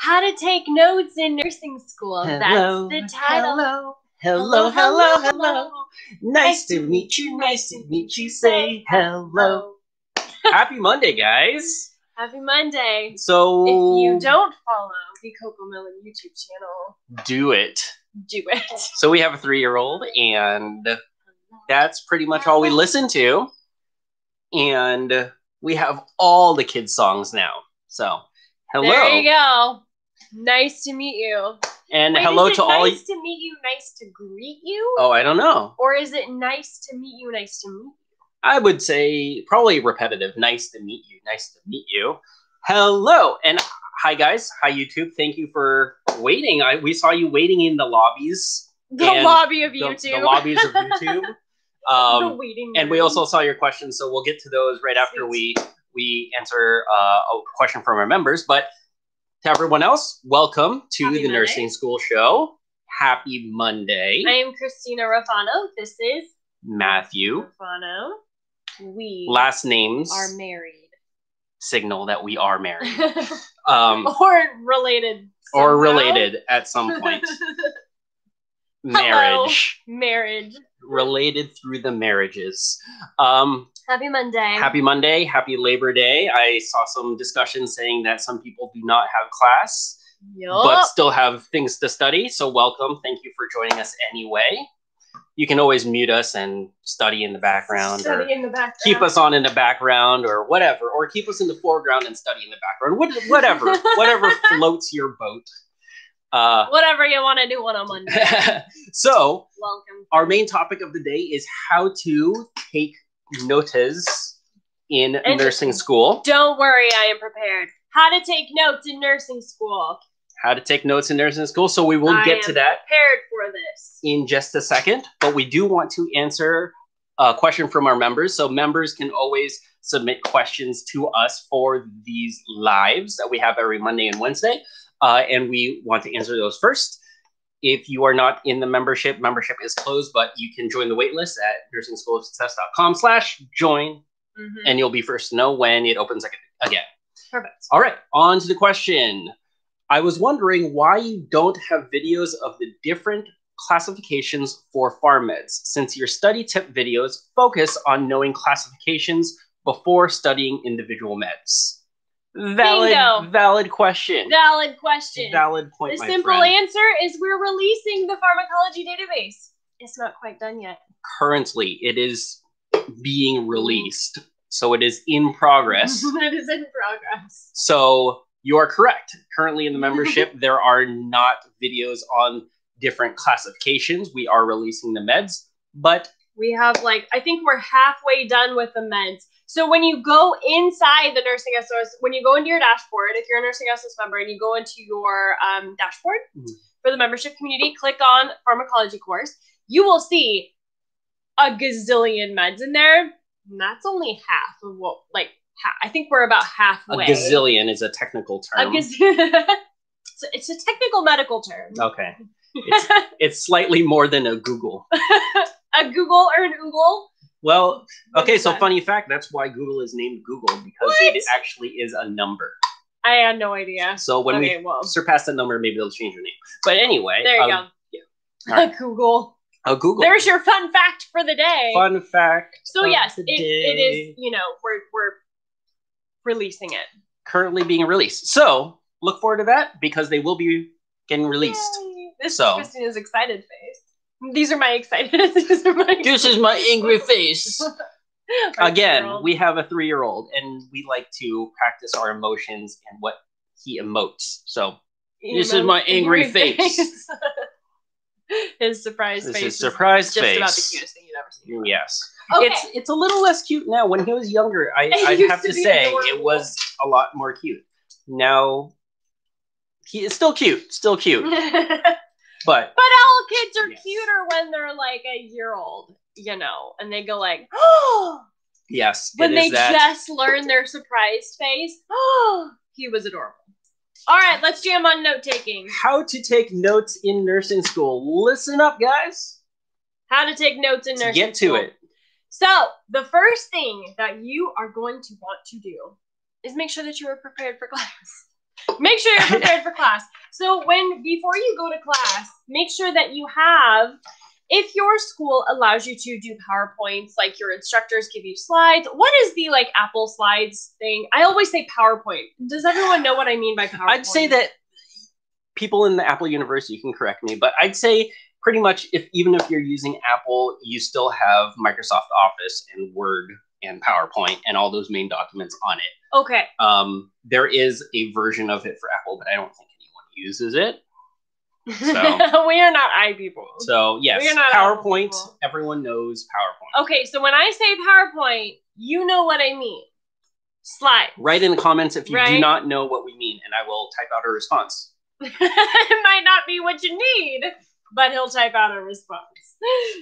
How to take notes in nursing school. Hello, That's the title. hello. Nice to meet you. Say hello. Happy Monday, guys. Happy Monday. So, if you don't follow the Coco Melon YouTube channel, do it. Do it. So we have a 3-year-old, and that's pretty much all we listen to. And we have all the kids' songs now. So, hello. There you go. Nice to meet you. And wait, hello is it to all. Nice to meet you. Nice to greet you. Oh, I don't know. Or is it nice to meet you? Nice to meet you. I would say probably repetitive. Nice to meet you. Nice to meet you. Hello and hi, guys. Hi, YouTube. Thank you for waiting. We saw you waiting in the lobbies. The lobby of YouTube. The lobbies of YouTube. The waiting room. And we also saw your questions, so we'll get to those right after we answer a question from our members. But to everyone else, welcome to the Nursing School Show. Happy Monday. I am Christina Rafano. This is Matthew Rafano. We last names are married. Signal that we are married. Or related. Somehow. Or related at some point. Marriage. Hello. Marriage. Related through the marriages. Happy Monday. Happy Monday. Happy Labor Day. I saw some discussion saying that some people do not have class, but still have things to study. So welcome. Thank you for joining us anyway. You can always mute us and study in the background. Keep us on in the background or whatever. Or keep us in the foreground and study in the background. Whatever. Whatever floats your boat. Whatever you want to do on a Monday. So, welcome. Our main topic of the day is how to take notes in nursing school. Don't worry, I am prepared. How to take notes in nursing school. How to take notes in nursing school. So we will get to that prepared for this in just a second. But we do want to answer a question from our members. So members can always submit questions to us for these lives that we have every Monday and Wednesday. And we want to answer those first. If you are not in the membership is closed, but you can join the waitlist at nursingSchoolSuccess.com/join, and you'll be first to know when it opens again. Perfect. All right, on to the question. I was wondering why you don't have videos of the different classifications for pharm meds, since your study tip videos focus on knowing classifications before studying individual meds. Valid question. Valid question. Valid point, the my simple friend. answer is we're releasing the pharmacology database. It's not quite done yet. Currently, it is being released. So it is in progress. It is in progress. So you are correct. Currently in the membership, there are not videos on different classifications. We are releasing the meds, but we have I think we're halfway done with the meds. So when you go inside the Nursing SOS, when you go into your dashboard, if you're a Nursing SOS member and you go into your dashboard for the membership community, click on Pharmacology course, you will see a gazillion meds in there. And that's only half of what, I think we're about halfway. A gazillion is a technical term. It's a technical medical term. Okay. It's slightly more than a Google. A Google or an Oogle? Well, okay, so funny fact, that's why Google is named Google, because it actually is a number. I had no idea. So when we surpass that number, maybe they'll change your name. But anyway. There you go. Yeah. Right. A Google. A Google. There's your fun fact for the day. Fun fact. So yes, it is, we're releasing it. Currently being released. So look forward to that because they will be getting released. Yay. This is Christina's excited face. These are my excited. This is my angry face. Again, we have a 3-year-old and we like to practice our emotions and what he emotes. So this is my angry face. His surprise face. His surprise face. Just about the cutest thing you've ever seen. Yes. Okay. It's a little less cute now. When he was younger, I have to say it was a lot more cute. Now he is still cute. Still cute. But all kids are cuter when they're a year old, and they go oh. Yes. When they just learn their surprise face. Oh, he was adorable. All right, let's jam on note taking. How to take notes in nursing school. Listen up, guys. How to take notes in nursing school. Get to it. So the first thing that you are going to want to do is make sure that you are prepared for class. Make sure you're prepared for class. So before you go to class, make sure that you have, if your school allows you to do PowerPoints, like your instructors give you slides. What is the like Apple Slides thing? I always say PowerPoint. Does everyone know what I mean by PowerPoint? I'd say that people in the Apple universe, you can correct me, but I'd say pretty much even if you're using Apple, you still have Microsoft Office and Word and PowerPoint and all those main documents on it. Okay. There is a version of it for Apple, but I don't think anyone uses it. So we are not I people. So yes, PowerPoint, everyone knows PowerPoint. Okay, so when I say PowerPoint, you know what I mean. Slide. Write in the comments if you do not know what we mean, and I will type out a response. It might not be what you need, but he'll type out a response.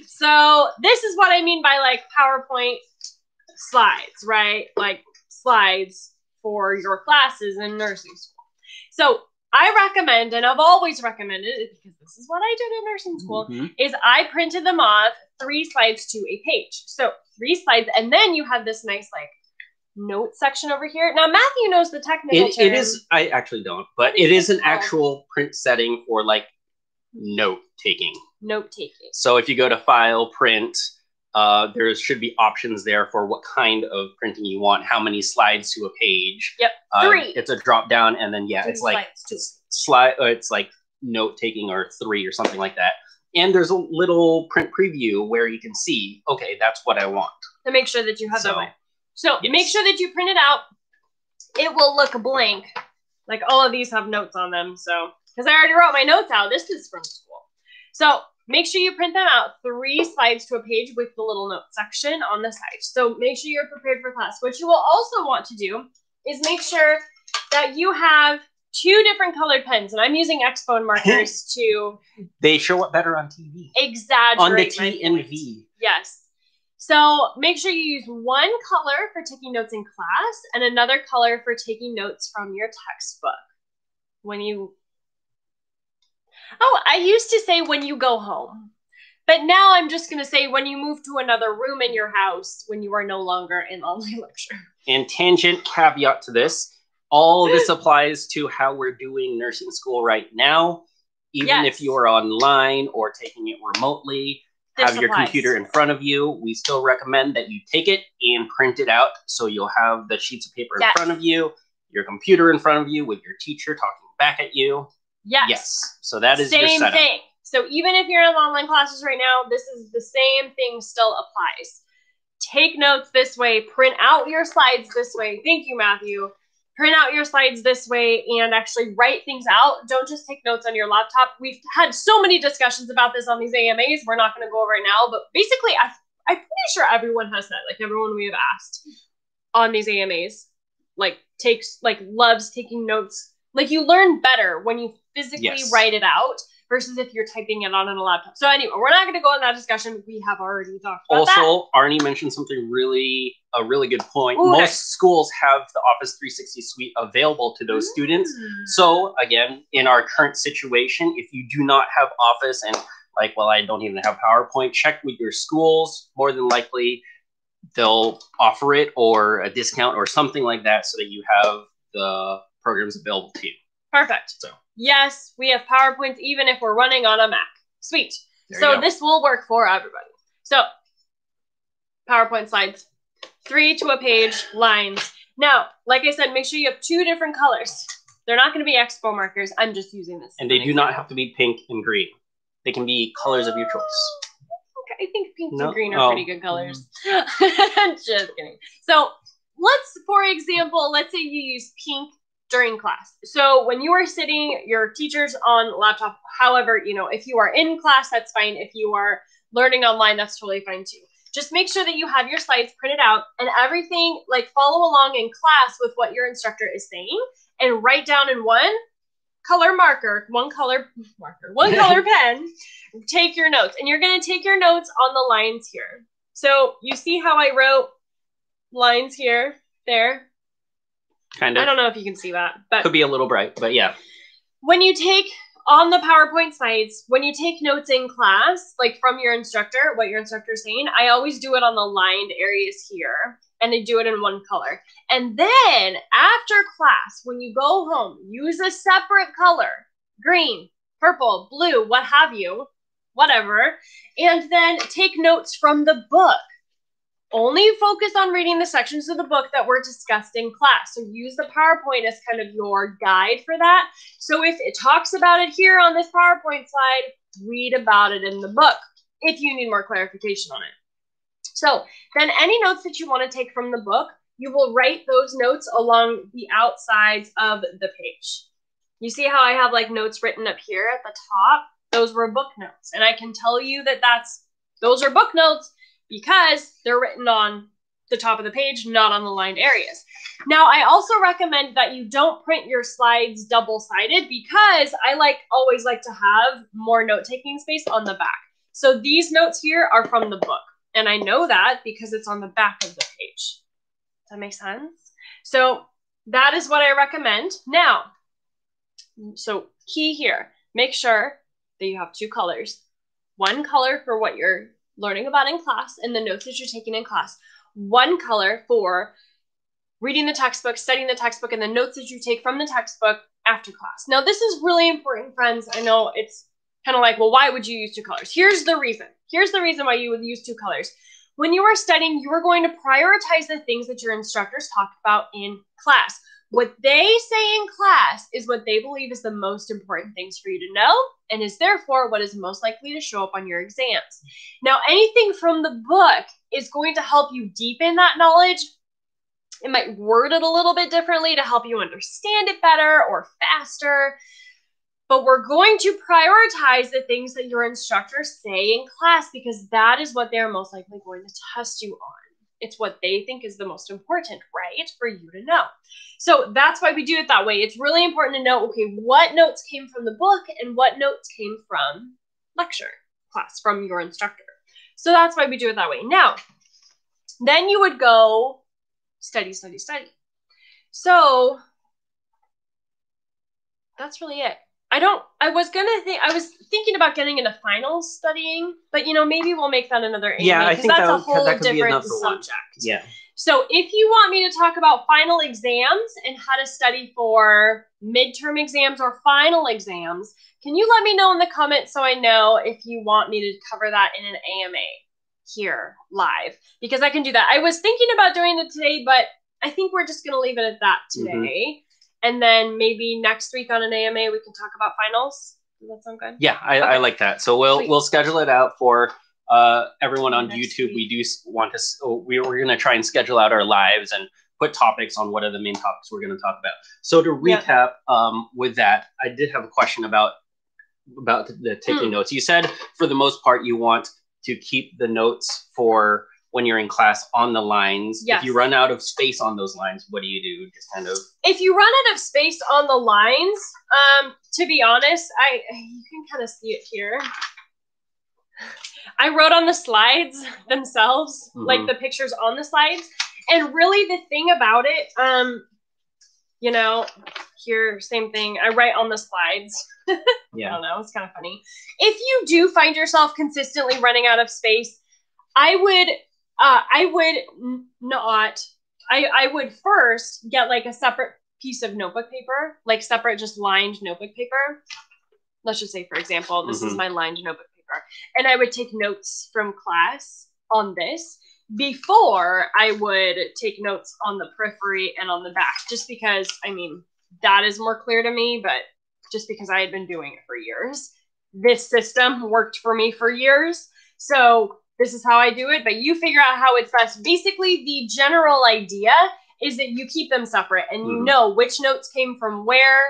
So this is what I mean by like PowerPoint slides, right? Like slides for your classes in nursing school. So I recommend, and I've always recommended it because this is what I did in nursing school, is I printed them off 3 slides to a page. So 3 slides, and then you have this nice like note section over here. Now Matthew knows the technical term. It is, I actually don't, but it is an actual print setting for like note taking. Note taking. So if you go to File, Print, there should be options there for what kind of printing you want, how many slides to a page. Yep, 3. It's a drop down, and then it's like it's like note taking or 3 or something like that. And there's a little print preview where you can see, okay, that's what I want. To make sure that you have that way. So make sure that you print it out. It will look blank. Like all of these have notes on them. So, because I already wrote my notes out. This is from school. So make sure you print them out 3 slides to a page with the little note section on the side. So make sure you're prepared for class. What you will also want to do is make sure that you have 2 different colored pens. And I'm using Expo markers to... They show up better on TV. Exaggerate on the T and V. Yes. So make sure you use one color for taking notes in class and another color for taking notes from your textbook. I used to say when you go home, but now I'm just going to say when you move to another room in your house, when you are no longer in online lecture. And tangent caveat to this, all this applies to how we're doing nursing school right now. Even if you are online or taking it remotely, have your computer in front of you. We still recommend that you take it and print it out so you'll have the sheets of paper in front of you, your computer in front of you with your teacher talking back at you. Yes. So that is your setup. Same thing. So even if you're in online classes right now, this is the same thing still applies. Take notes this way, print out your slides this way. Thank you, Matthew. Print out your slides this way and actually write things out. Don't just take notes on your laptop. We've had so many discussions about this on these AMAs. We're not going to go over it now, but basically I'm pretty sure everyone has that. Like everyone we have asked on these AMAs, loves taking notes. Like you learn better when you physically write it out versus if you're typing it on a laptop. So anyway, we're not going to go in that discussion. We have already talked about that. Also, Arnie mentioned something a really good point. Most schools have the Office 360 suite available to those students. So again, in our current situation, if you do not have Office and I don't even have PowerPoint, check with your schools. More than likely, they'll offer it or a discount or something like that so that you have the programs available to you. Perfect. So yes, we have PowerPoints even if we're running on a Mac. Sweet. So this will work for everybody. So PowerPoint slides, 3 to a page, lines. Now, like I said, make sure you have 2 different colors. They're not going to be Expo markers. I'm just using this. And they do not have to be pink and green. They can be colors of your choice. Okay, I think pink and green are pretty good colors. Just kidding. So for example, let's say you use pink during class. So when you are sitting, your teacher's on laptop, however, if you are in class, that's fine. If you are learning online, that's totally fine too. Just make sure that you have your slides printed out and everything, follow along in class with what your instructor is saying and write down in one color pen, take your notes. And you're going to take your notes on the lines here. So you see how I wrote lines here, there? Kind of. I don't know if you can see that, but could be a little bright, but yeah. When you take on the PowerPoint slides, when you take notes in class, from your instructor, what your instructor is saying, I always do it on the lined areas here. and they do it in one color. And then after class, when you go home, use a separate color, green, purple, blue, what have you, whatever, and then take notes from the book. Only focus on reading the sections of the book that were discussed in class. So use the PowerPoint as kind of your guide for that. So if it talks about it here on this PowerPoint slide, read about it in the book if you need more clarification on it. So then any notes that you want to take from the book, you will write those notes along the outsides of the page. You see how I have like notes written up here at the top? Those were book notes. And I can tell you that those are book notes because they're written on the top of the page, not on the lined areas. Now, I also recommend that you don't print your slides double-sided because I always like to have more note-taking space on the back. So these notes here are from the book. And I know that because it's on the back of the page. Does that make sense? So that is what I recommend. Now, so key here, make sure that you have two colors. One color for what you're learning about in class and the notes that you're taking in class. One color for reading the textbook, studying the textbook, and the notes that you take from the textbook after class. Now, this is really important, friends. I know it's kind of like, well, why would you use two colors? Here's the reason. Here's the reason why you would use two colors. When you are studying, you are going to prioritize the things that your instructors talked about in class. What they say in class is what they believe is the most important things for you to know and is therefore what is most likely to show up on your exams. Now, anything from the book is going to help you deepen that knowledge. It might word it a little bit differently to help you understand it better or faster. But we're going to prioritize the things that your instructors say in class because that is what they're most likely going to test you on. It's what they think is the most important, right, for you to know. So that's why we do it that way. It's really important to know, okay, what notes came from the book and what notes came from lecture class, from your instructor. So that's why we do it that way. Now, then you would go study, study, study. So that's really it. I was thinking about getting into finals studying, but maybe we'll make that another AMA. Yeah, I think that's a whole different subject. Yeah. So if you want me to talk about final exams and how to study for midterm exams or final exams, can you let me know in the comments so I know if you want me to cover that in an AMA here live? Because I can do that. I was thinking about doing it today, but I think we're just going to leave it at that today. Mm-hmm. And then maybe next week on an AMA, we can talk about finals. Does that sound good? Yeah, I like that. So we'll schedule it out for everyone on YouTube. We do want to, we're going to try and schedule out our lives and put topics on what are the main topics we're going to talk about. So to recap with that, I did have a question about the taking notes. You said for the most part, you want to keep the notes for when you're in class on the lines. Yes. If you run out of space on those lines, what do you do? Just kind of. If you run out of space on the lines, to be honest, you can kind of see it here. I wrote on the slides themselves, like the pictures on the slides. And really the thing about it, here, same thing. I write on the slides. Yeah. I don't know. It's kind of funny. If you do find yourself consistently running out of space, I would first get like a separate piece of notebook paper, like separate just lined notebook paper. Let's just say, for example, this is my lined notebook paper. And I would take notes from class on this before I would take notes on the periphery and on the back, just because, that is more clear to me, but just because I had been doing it for years. This system worked for me for years. So this is how I do it, but you figure out how it's best. Basically, the general idea is that you keep them separate and you know which notes came from where,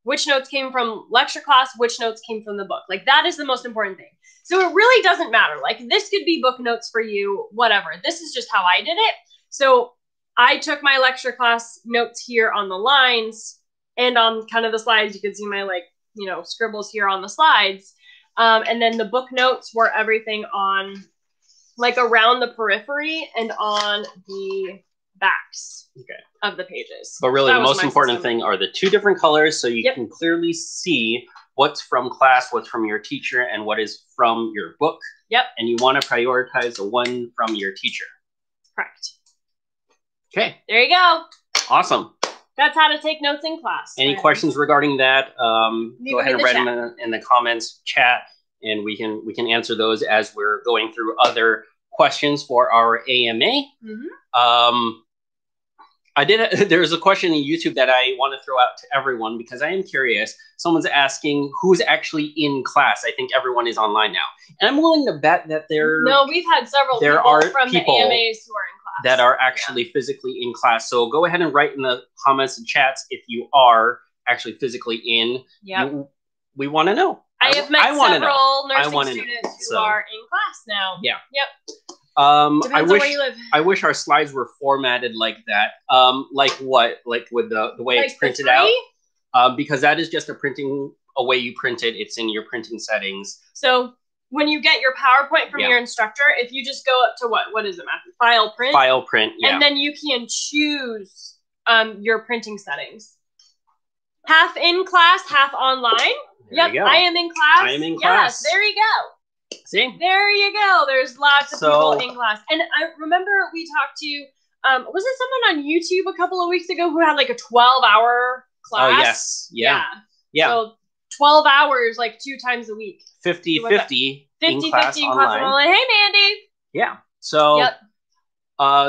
which notes came from lecture class, which notes came from the book. Like, that is the most important thing. So it really doesn't matter. Like, this could be book notes for you, whatever. This is just how I did it. So I took my lecture class notes here on the lines and on kind of the slides. You could see my, scribbles here on the slides. And then the book notes were everything on, around the periphery and on the backs of the pages. But really, the most important thing are the two different colors, so you can clearly see what's from class, what's from your teacher, and what is from your book. Yep. And you want to prioritize the one from your teacher. Correct. Okay. There you go. Awesome. That's how to take notes in class. Any questions regarding that? Go ahead and write them in the comments chat, and we can answer those as we're going through other questions for our AMA. There's a question in YouTube that I want to throw out to everyone because I am curious. Someone's asking who's actually in class. I think everyone is online now, and I'm willing to bet that we've had several people from the AMAs who are in class that are actually physically in class. So go ahead and write in the comments and chats if you are actually physically in. Yep. We want to know. I have met several nursing students who are in class now. Yeah. Yep. Depends on where you live. I wish our slides were formatted like that. Like what? Like with the way it's printed out? Because that is just a way you print it. It's in your printing settings. So when you get your PowerPoint from your instructor, if you just go up to what is it, Matthew? File print? File print, yeah. And then you can choose your printing settings. Half in class, half online. Yep, I am in class. I am in class. Yes, there you go. See? There you go. There's lots of people in class. And I remember we talked to, was it someone on YouTube a couple of weeks ago who had like a 12-hour class? Oh, yes. Yeah. So 12 hours, like 2 times a week. 50-50 in class online. Hey, Mandy. Yeah. So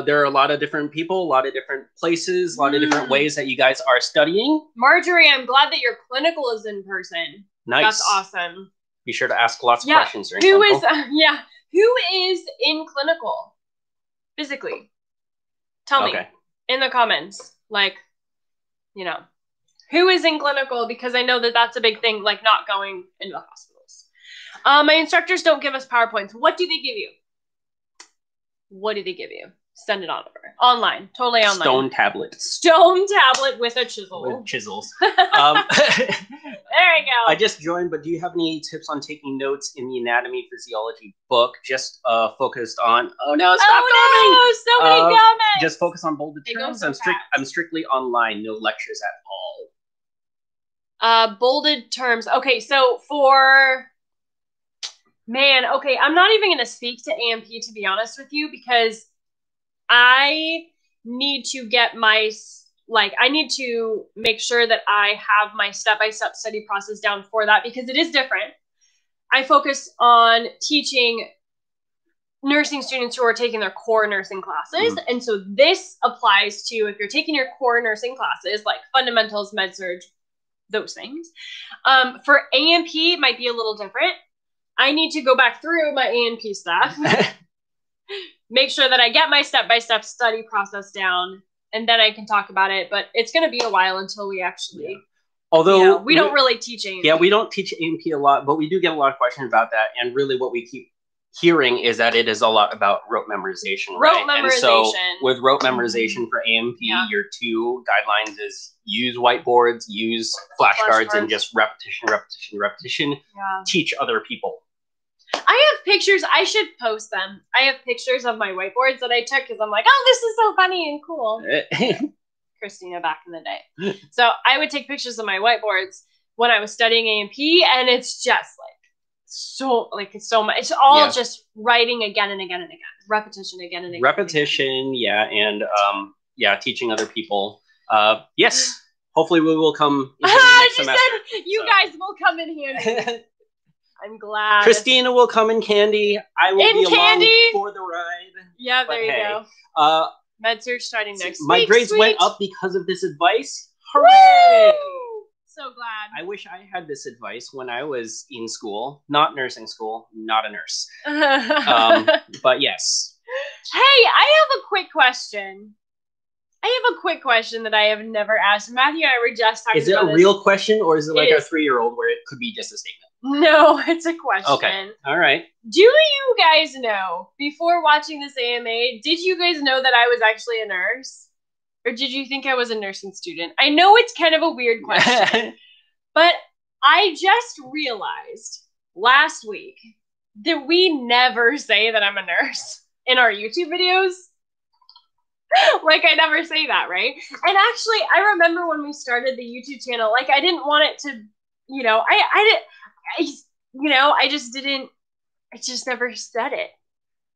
there are a lot of different people, a lot of different places, a lot of different ways that you guys are studying. Marjorie, I'm glad that your clinical is in person. Nice. That's awesome. Be sure to ask lots of questions during Who clinical. Who is in clinical physically? Tell me in the comments. Like, who is in clinical? Because I know that that's a big thing, like not going into the hospitals. My instructors don't give us PowerPoints. What do they give you? What do they give you? Send it on over. Online. Totally online. Stone tablet. Stone tablet with a chisel. With chisels. There you go. I just joined, but do you have any tips on taking notes in the anatomy physiology book? Just focused on, so many comments. Just focus on bolded terms. I'm strictly online, no lectures at all. Bolded terms. Okay, so I'm not even going to speak to AMP, to be honest with you, because I need to get I need to make sure that I have my step-by-step study process down for that, because it is different. I focus on teaching nursing students who are taking their core nursing classes. And so this applies to if you're taking your core nursing classes, like fundamentals, med-surg, those things. For AMP, it might be a little different. I need to go back through my ANP stuff, make sure that I get my step-by-step study process down, and then I can talk about it. But it's going to be a while until we actually, although we don't really teach ANP. Yeah, we don't teach ANP a lot, but we do get a lot of questions about that. And really what we keep hearing is that it is a lot about rote memorization, right? And so with rote memorization for AMP, your 2 guidelines is use whiteboards, use flashcards, and just repetition. Teach other people. I have pictures. I should post them. I have pictures of my whiteboards that I took because I'm like, oh, this is so funny and cool. Christina back in the day. So I would take pictures of my whiteboards when I was studying AMP, and it's just it's so much. It's all just writing again and again and again. Repetition again and again. Repetition, and teaching other people. Yes. Hopefully we will come in next semester. You guys will come in handy. I'm glad. Christina will come in candy. I will be along for the ride. Yeah, there you go. Med-surg starting next week. My grades went up because of this advice. Hooray! Woo! So glad. I wish I had this advice when I was in school. Not nursing school. Not a nurse. But yes. Hey, I have a quick question. That I have never asked. Matthew and I were just talking about this. Is it a real question, or is it like a 3-year-old where it could be just a statement? No, it's a question. Okay. All right. Do you guys know, before watching this AMA, did you guys know that I was actually a nurse? Or did you think I was a nursing student? I know it's kind of a weird question, but I just realized last week that we never say that I'm a nurse in our YouTube videos. Like, I never say that, right? And actually, I remember when we started the YouTube channel, like, I didn't want it to, I just never said it.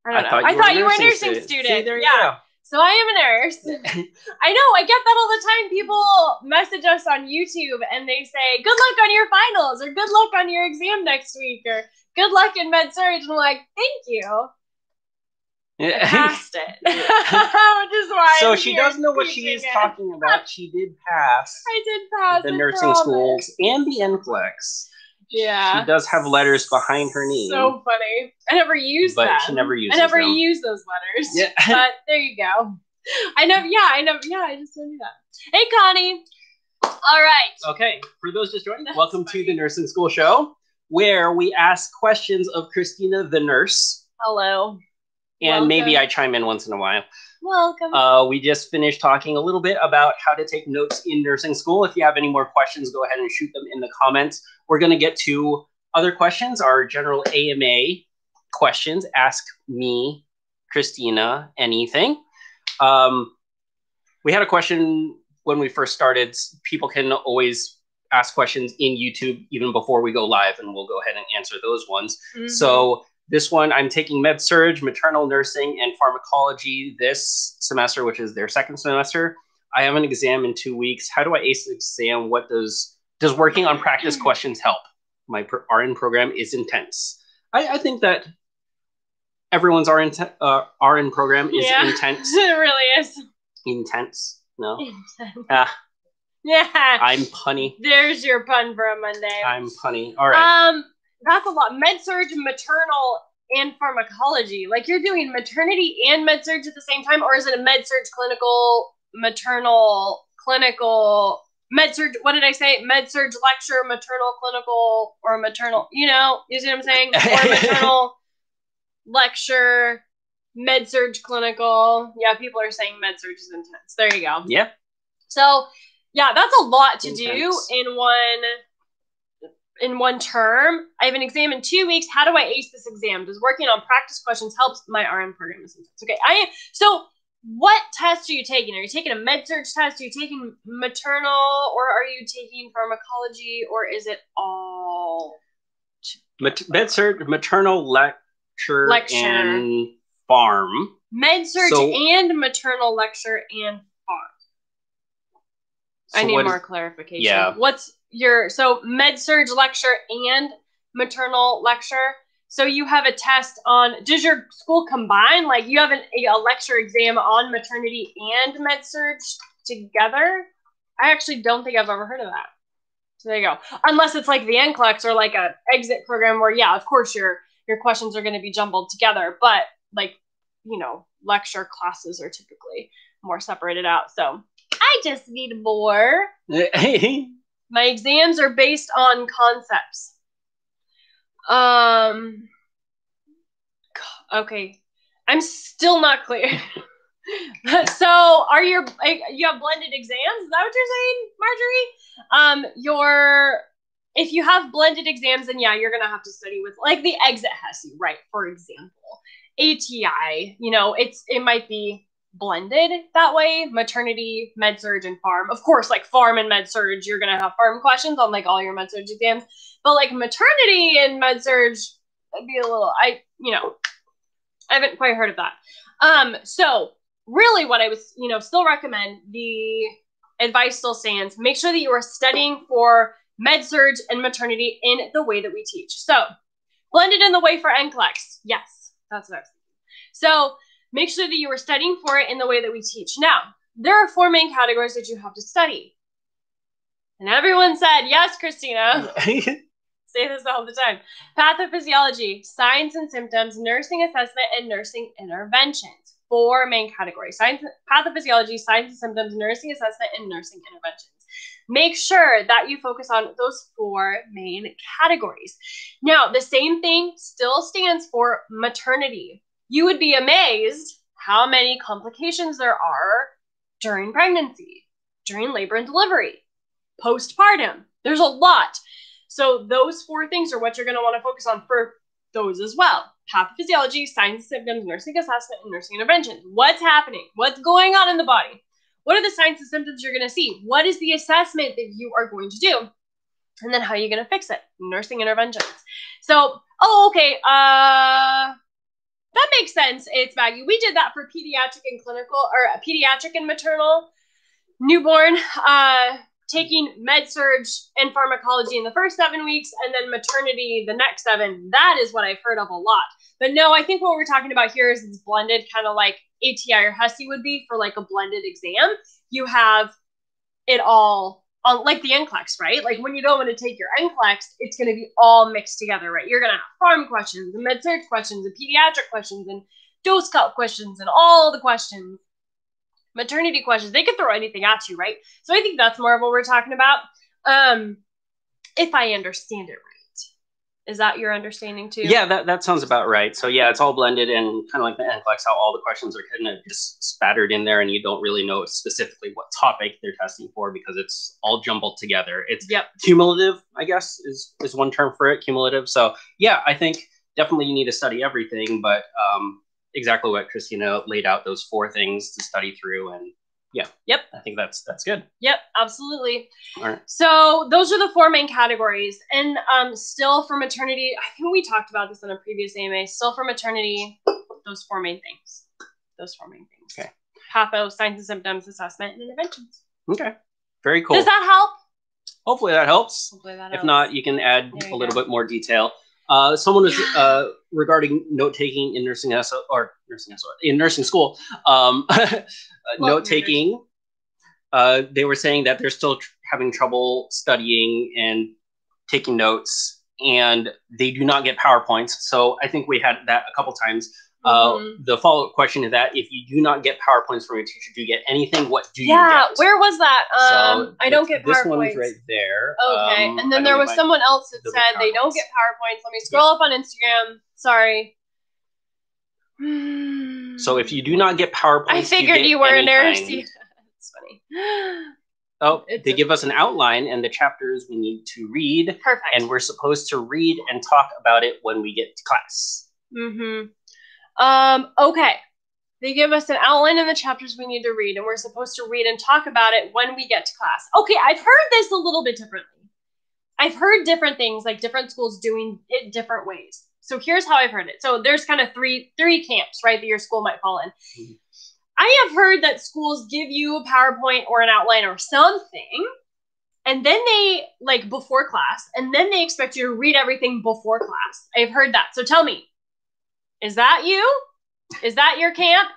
I don't know. I thought you were a nursing student. See, there you go. So I am a nurse. I know, I get that all the time. People message us on YouTube and they say, good luck on your finals, or good luck on your exam next week, or good luck in med-surg. And I'm like, thank you. I passed it. Which is why so she does know what she is talking about. She did pass. I did pass the nursing schools and the NCLEX. Yeah. She does have letters behind her name. So funny. I never used them. But she never uses them. I never them. used those letters. Yeah. But there you go. I just don't do that. Hey, Connie. All right. Okay. For those just joining, welcome to the Nursing School Show, where we ask questions of Christina the nurse. Hello. And welcome. Maybe I chime in once in a while. Welcome. We just finished talking a little bit about how to take notes in nursing school. If you have any more questions, go ahead and shoot them in the comments. We're going to get to other questions, our general AMA questions. Ask me, Christina, anything. We had a question when we first started. People can always ask questions in YouTube even before we go live, and we'll go ahead and answer those ones. Mm-hmm. So this one, I'm taking med-surg, maternal nursing, and pharmacology this semester, which is their second semester. I have an exam in 2 weeks. How do I ace the exam? What does working on practice questions help? My RN program is intense. I think that everyone's RN program is intense. It really is. Intense. No? Intense. Yeah. I'm punny. There's your pun for a Monday. I'm punny. All right. That's a lot. Med-surg, maternal, and pharmacology. Like, you're doing maternity and med-surg at the same time? Or is it a med-surg clinical, maternal, clinical, med-surg, what did I say? Med-surg lecture, maternal, clinical, or maternal, you see what I'm saying? Or maternal lecture, med-surg clinical. Yeah, people are saying med-surg is intense. There you go. Yeah. So, yeah, that's a lot to do in one term. I have an exam in 2 weeks. How do I ace this exam? Does working on practice questions help my RN program? Okay. So what test are you taking? Are you taking a med-surg test? Are you taking maternal, or are you taking pharmacology, or is it all? Med-surg, maternal lecture and pharm. Med-surg and maternal lecture and pharm. So I need more clarification. Yeah. So med-surg lecture and maternal lecture. So you have a test on, does your school combine? Like, you have a lecture exam on maternity and med-surg together? I actually don't think I've ever heard of that. So there you go. Unless it's like the NCLEX or like a exit program where, yeah, of course your questions are going to be jumbled together. But like, lecture classes are typically more separated out. So I just need more. My exams are based on concepts. Okay. I'm still not clear. So you have blended exams? Is that what you're saying, Marjorie? If you have blended exams, then yeah, you're going to have to study with like the exit HESI, right? For example, ATI, it might be blended that way, maternity, med-surg, and pharm. Of course, like pharm and med-surg, you're going to have pharm questions on like all your med-surg exams, but like maternity and med-surg, that'd be a little, I haven't quite heard of that. So really what I was, still recommend, the advice still stands. Make sure that you are studying for med-surg and maternity in the way that we teach. So blended in the way for NCLEX. Yes, that's what I was thinking. So make sure that you are studying for it in the way that we teach. Now, there are 4 main categories that you have to study. And everyone said, yes, Christina. Say this all the time. Pathophysiology, signs and symptoms, nursing assessment, and nursing interventions. 4 main categories. Pathophysiology, signs and symptoms, nursing assessment, and nursing interventions. Make sure that you focus on those 4 main categories. Now, the same thing still stands for maternity. You would be amazed how many complications there are during pregnancy, during labor and delivery, postpartum. There's a lot. So those 4 things are what you're going to want to focus on for those as well. Pathophysiology, signs and symptoms, nursing assessment, and nursing interventions. What's happening? What's going on in the body? What are the signs and symptoms you're going to see? What is the assessment that you are going to do? And then how are you going to fix it? Nursing interventions. So, okay. That makes sense. It's Maggie. We did that for pediatric and clinical, or pediatric and maternal, newborn, taking med-surg and pharmacology in the first 7 weeks, and then maternity the next 7. That is what I've heard of a lot. But no, I think what we're talking about here is it's blended, kind of like ATI or HESI would be for like a blended exam. You have it all on like the NCLEX, right? Like when you go in to take your NCLEX, it's going to be all mixed together, right? You're going to have pharm questions and med-surg questions and pediatric questions and dose cut questions and all the questions. Maternity questions, they could throw anything at you, right? So I think that's more of what we're talking about. If I understand it right. Is that your understanding too? Yeah, that sounds about right. So yeah, it's all blended and kind of like the NCLEX, how all the questions are kind of just spattered in there and you don't really know specifically what topic they're testing for because it's all jumbled together. It's cumulative, I guess, is one term for it, cumulative. So yeah, I think definitely you need to study everything, but exactly what Christina laid out, those 4 things to study through, and yeah. Yep. I think that's good. Yep, absolutely. All right. So those are the 4 main categories. And still for maternity, I think we talked about this in a previous AMA, still for maternity, those 4 main things. Okay. Patho, signs and symptoms, assessment, and interventions. Okay. Very cool. Does that help? Hopefully that helps. If not, you can add a little bit more detail. Someone was regarding note-taking in nursing school. Note-taking. They were saying that they're still having trouble studying and taking notes, and they do not get PowerPoints. So I think we had that a couple times. The follow-up question is that if you do not get PowerPoints from your teacher, do you get anything? What do you get? Yeah, where was that? So I don't get PowerPoints. This one's right there. Okay, and then there was someone else that said they don't get PowerPoints. Let me scroll up on Instagram. Sorry. So if you do not get PowerPoints, I figured you were a nurse. It's funny. Oh, they give us an outline and the chapters we need to read. Perfect. And we're supposed to read and talk about it when we get to class. Okay. They give us an outline in the chapters we need to read, and we're supposed to read and talk about it when we get to class. Okay, I've heard this a little bit differently. I've heard different things, like different schools doing it different ways. So here's how I've heard it. So there's kind of three camps, right, that your school might fall in. I have heard that schools give you a PowerPoint or an outline or something, and then they, like, before class, and then they expect you to read everything before class. I've heard that. So tell me, is that you? Is that your camp?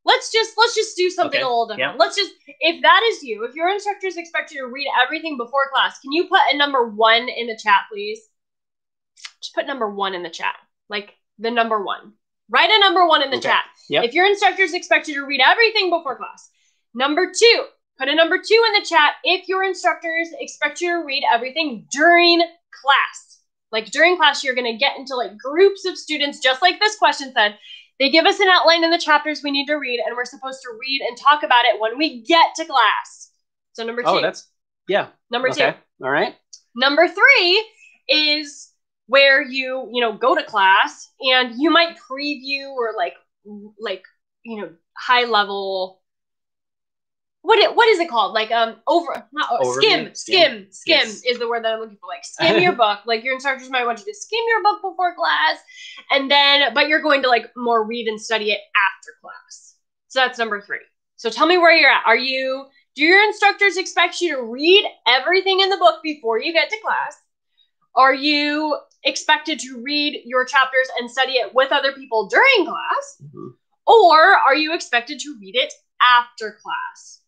Let's just do something a little different. Yeah. If that is you, if your instructors expect you to read everything before class, can you put a number 1 in the chat, please? Just put number 1 in the chat, like the number 1. Write a number 1 in the chat. Yep. If your instructors expect you to read everything before class. Number 2, put a number 2 in the chat if your instructors expect you to read everything during class. Like during class, you're going to get into like groups of students, just like this question said. They give us an outline in the chapters we need to read, and we're supposed to read and talk about it when we get to class. So number 2. Oh, Number 2. All right. Number 3 is where you go to class and you might preview or like high level. What is it called? Like skim is the word that I'm looking for. Like skim your book. Like your instructors might want you to skim your book before class, and then but you're going to like more read and study it after class. So that's number 3. So tell me where you're at. Do your instructors expect you to read everything in the book before you get to class? Are you expected to read your chapters and study it with other people during class? Or are you expected to read it after class?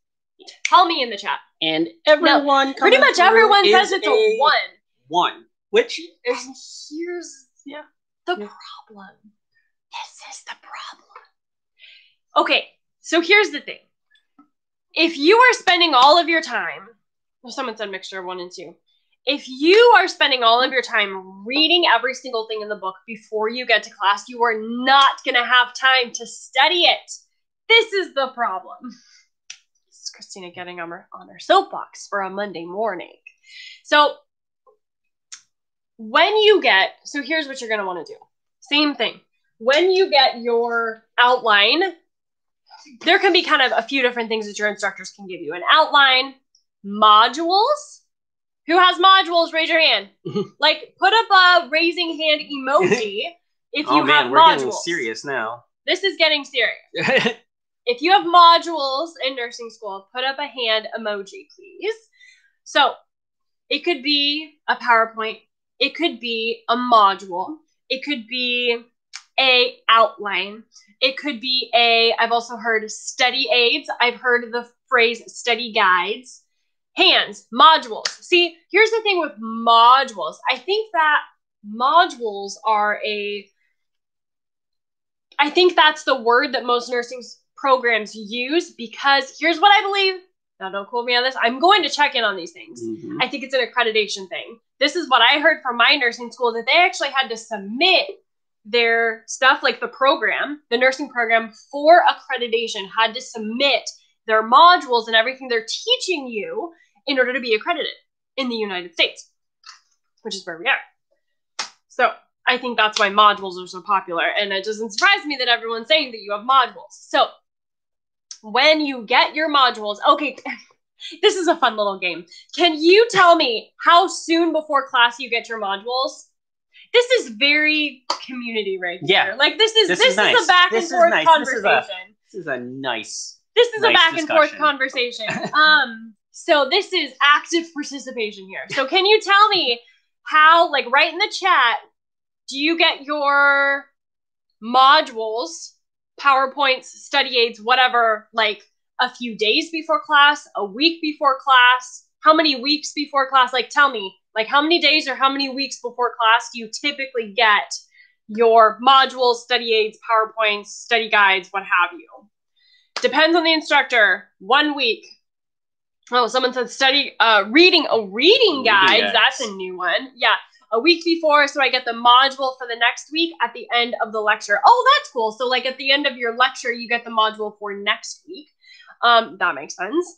Tell me in the chat. And everyone, pretty much everyone says it's a 1. 1, which is here's the problem. This is the problem. Okay, so here's the thing. If you are spending all of your time, someone said mixture of 1 and 2. If you are spending all of your time reading every single thing in the book before you get to class, you are not going to have time to study it. This is the problem. This is Christina getting on her soapbox for a Monday morning. So here's what you're going to want to do. Same thing. When you get your outline, there can be kind of a few different things that your instructors can give you. An outline, modules. Who has modules? Raise your hand. Like, put up a raising hand emoji if you have we're modules. getting serious now. This is getting serious. If you have modules in nursing school, put up a hand emoji, please. So it could be a PowerPoint. It could be a module. It could be a outline. It could be I've also heard study aids. I've heard the phrase study guides. Hands, modules. See, here's the thing with modules. I think that modules are I think that's the word that most nursing programs use, because here's what I believe. Now, don't quote me on this. I'm going to check in on these things. I think it's an accreditation thing. This is what I heard from my nursing school, that they actually had to submit their stuff, like the program, the nursing program, for accreditation, had to submit their modules and everything they're teaching you in order to be accredited in the United States, which is where we are. So I think that's why modules are so popular. And it doesn't surprise me that everyone's saying that you have modules. So when you get your modules, okay, this is a fun little game. Can you tell me how soon before class you get your modules? This is very community right here. Like this is nice. A back and forth conversation. This is a nice back and forth conversation. So this is active participation here. So can you tell me how, like, write in the chat, do you get your modules, PowerPoints, study aids, whatever, like a few days before class, a week before class, how many weeks before class? Like, tell me, like, how many days or how many weeks before class do you typically get your modules, study aids, PowerPoints, study guides, what have you? Depends on the instructor. 1 week. Oh, someone said reading guides. That's a new one. Yeah. A week before, so I get the module for the next week at the end of the lecture. Oh, that's cool. So like at the end of your lecture, you get the module for next week. That makes sense.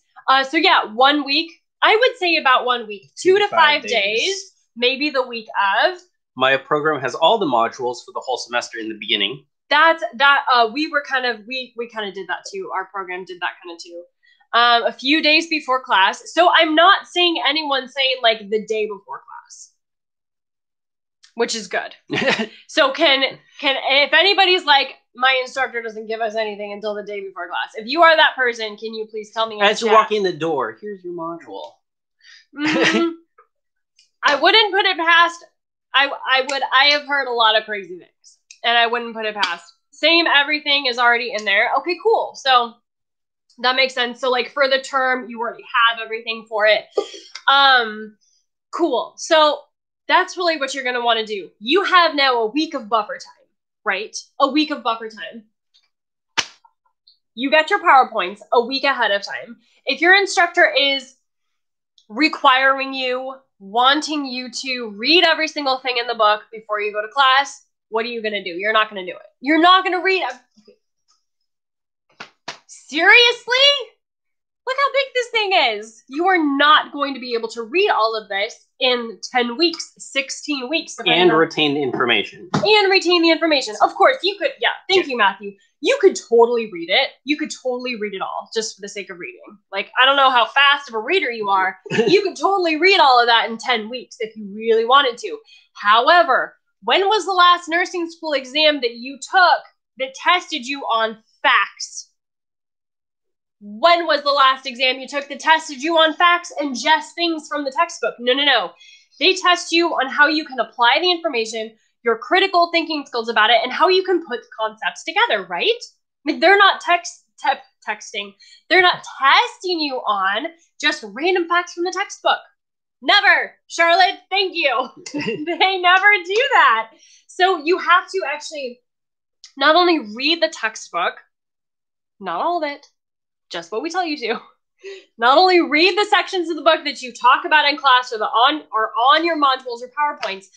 So yeah, 1 week. I would say about 1 week, 2 to 5 days, maybe the week of. My program has all the modules for the whole semester in the beginning. We kind of did that too. Our program did that kind of too. A few days before class. So I'm not seeing anyone saying like the day before class, which is good. So can if anybody's like, my instructor doesn't give us anything until the day before class, if you are that person, can you please tell me as you walk in the door, here's your module. I wouldn't put it past. I have heard a lot of crazy things, and I wouldn't put it past. Same, everything is already in there. Okay, cool. So that makes sense. So like for the term, you already have everything for it. Cool. So that's really what you're going to want to do. You have now a week of buffer time, right? A week of buffer time. You get your PowerPoints a week ahead of time. If your instructor is requiring you, wanting you to read every single thing in the book before you go to class, what are you going to do? You're not going to do it. You're not going to read. Seriously? Look how big this thing is. You are not going to be able to read all of this in 10 weeks, 16 weeks. And retain the information. And retain the information. Of course, you could. Yeah, thank you, Matthew. You could totally read it. You could totally read it all just for the sake of reading. Like, I don't know how fast of a reader you are. You could totally read all of that in 10 weeks if you really wanted to. However, when was the last nursing school exam that you took that tested you on facts? When was the last exam you took that tested you on facts and just things from the textbook? No. They test you on how you can apply the information, your critical thinking skills about it, and how you can put concepts together, right? Like, they're not texting. They're not testing you on just random facts from the textbook. Never. Charlotte, thank you. They never do that. So you have to actually not only read the textbook, not all of it, just what we tell you to. Not only read the sections of the book that you talk about in class or on your modules or PowerPoints,